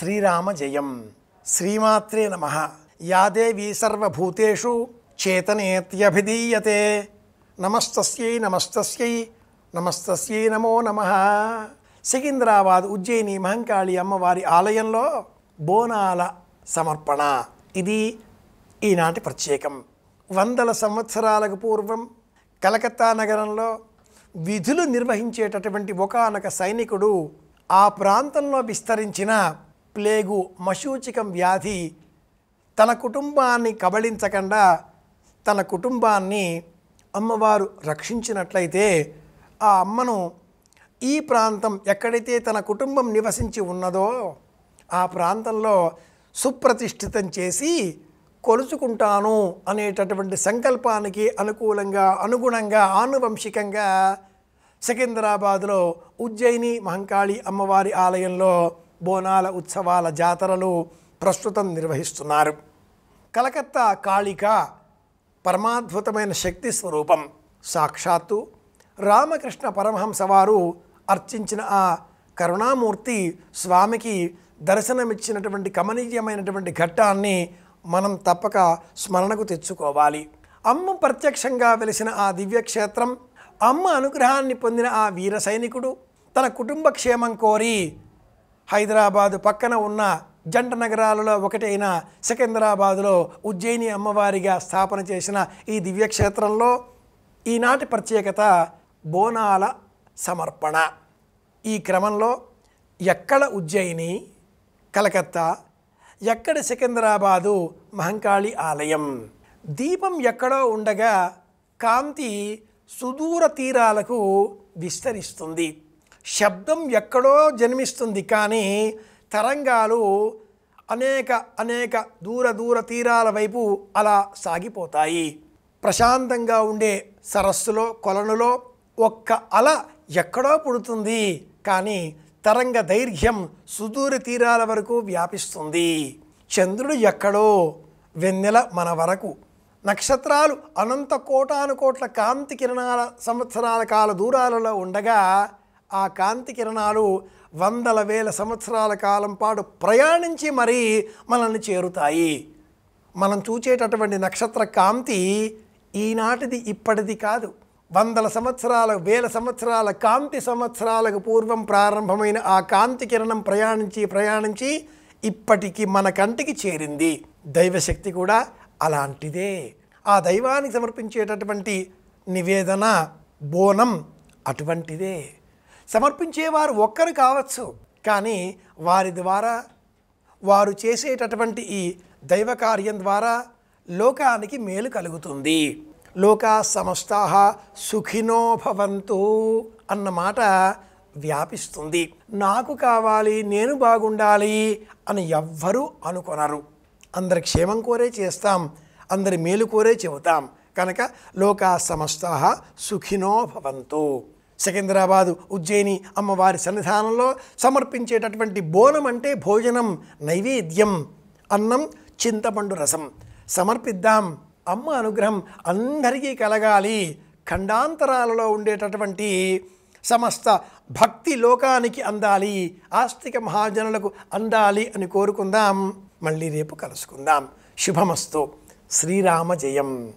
శ్రీరామ జయం. శ్రీమాత్రే నమః. యా దేవీ సర్వభూతేషు చేతనేత్యభిధీయతే. నమస్తస్యై నమస్తస్యై నమస్తస్యై నమో నమః. సికింద్రాబాద్ ఉజ్జయిని మహంకాళి అమ్మవారి ఆలయంలో బోనాల సమర్పణ. ఇది ఈనాటి ప్రత్యేకం. వందల సంవత్సరాలకు పూర్వం కలకత్తా నగరంలో విధులు నిర్వహించేటటువంటి ఒకానొక సైనికుడు ఆ ప్రాంతంలో విస్తరించిన ప్లేగు మశూచికం వ్యాధి తన కుటుంబాన్ని కబళించకుండా తన కుటుంబాన్ని అమ్మవారు రక్షించినట్లయితే ఆ అమ్మను ఈ ప్రాంతం ఎక్కడైతే తన కుటుంబం నివసించి ఉన్నదో ఆ ప్రాంతంలో సుప్రతిష్ఠితం చేసి కొలుచుకుంటాను అనేటటువంటి సంకల్పానికి అనుగుణంగా ఆనువంశికంగా సికింద్రాబాద్లో ఉజ్జయిని మహంకాళి అమ్మవారి ఆలయంలో బోనాల ఉత్సవాల జాతరలు ప్రస్తుతం నిర్వహిస్తున్నారు. కలకత్తా కాళిక పరమాద్భుతమైన శక్తి స్వరూపం. సాక్షాత్తు రామకృష్ణ పరమహంస వారు అర్చించిన ఆ కరుణామూర్తి స్వామికి దర్శనమిచ్చినటువంటి కమనీయమైనటువంటి ఘట్టాన్ని మనం తప్పక స్మరణకు తెచ్చుకోవాలి. అమ్మ ప్రత్యక్షంగా వెలిసిన ఆ దివ్యక్షేత్రం, అమ్మ అనుగ్రహాన్ని పొందిన ఆ వీర సైనికుడు తన కుటుంబ క్షేమం కోరి హైదరాబాదు పక్కన ఉన్న జంట నగరాలలో ఒకటైన సికింద్రాబాదులో ఉజ్జయిని అమ్మవారిగా స్థాపన చేసిన ఈ దివ్యక్షేత్రంలో ఈనాటి ప్రత్యేకత బోనాల సమర్పణ. ఈ క్రమంలో ఎక్కడ ఉజ్జయిని, కలకత్తా, ఎక్కడ సికింద్రాబాదు మహంకాళి ఆలయం. దీపం ఎక్కడో ఉండగా కాంతి సుదూర తీరాలకు విస్తరిస్తుంది. శబ్దం ఎక్కడో జన్మిస్తుంది, కానీ తరంగాలు అనేక దూర తీరాల వైపు అలా సాగిపోతాయి. ప్రశాంతంగా ఉండే సరస్సులో కొలనులో ఒక్క అల ఎక్కడో పుడుతుంది, కానీ తరంగ దైర్ఘ్యం సుదూర తీరాల వరకు వ్యాపిస్తుంది. చంద్రుడు ఎక్కడో, వెన్నెల మన వరకు, నక్షత్రాలు అనంత కోటాను కోట్ల కాంతి కిరణాల సంవత్సరాల కాల దూరాలలో ఉండగా ఆ కాంతి కిరణాలు వందల వేల సంవత్సరాల కాలం పాటు ప్రయాణించి మరీ మనల్ని చేరుతాయి. మనం చూచేటటువంటి నక్షత్ర కాంతి ఈనాటిది ఇప్పటిది కాదు. వందల సంవత్సరాల వేల సంవత్సరాల కాంతి సంవత్సరాలకు పూర్వం ప్రారంభమైన ఆ కాంతి కిరణం ప్రయాణించి ఇప్పటికి మన కంటికి చేరింది. దైవశక్తి కూడా అలాంటిదే. ఆ దైవానికి సమర్పించేటటువంటి నివేదన బోనం అటువంటిదే. సమర్పించేవారు ఒక్కరు కావచ్చు, కానీ వారి ద్వారా వారు చేసేటటువంటి ఈ దైవ కార్యం ద్వారా లోకానికి మేలు కలుగుతుంది. లోకా సమస్తాః సుఖినో భవంతు అన్న మాట వ్యాపిస్తుంది. నాకు కావాలి, నేను బాగుండాలి అని ఎవ్వరూ అనుకొనరు. అందరి క్షేమం కోరే చేస్తాం, అందరి మేలు కోరే చెబుతాం. కనుక లోకా సమస్తాః సుఖినో భవంతు. సికింద్రాబాదు ఉజ్జయిని అమ్మవారి సన్నిధానంలో సమర్పించేటటువంటి బోనం అంటే భోజనం, నైవేద్యం, అన్నం, చింతపండు రసం సమర్పిద్దాం. అమ్మ అనుగ్రహం అందరికీ కలగాలి, ఖండాంతరాలలో ఉండేటటువంటి సమస్త భక్తి లోకానికి అందాలి, ఆస్తిక మహాజనులకు అందాలి అని కోరుకుందాం. మళ్ళీ రేపు కలుసుకుందాం. శుభమస్తు. శ్రీరామ జయం.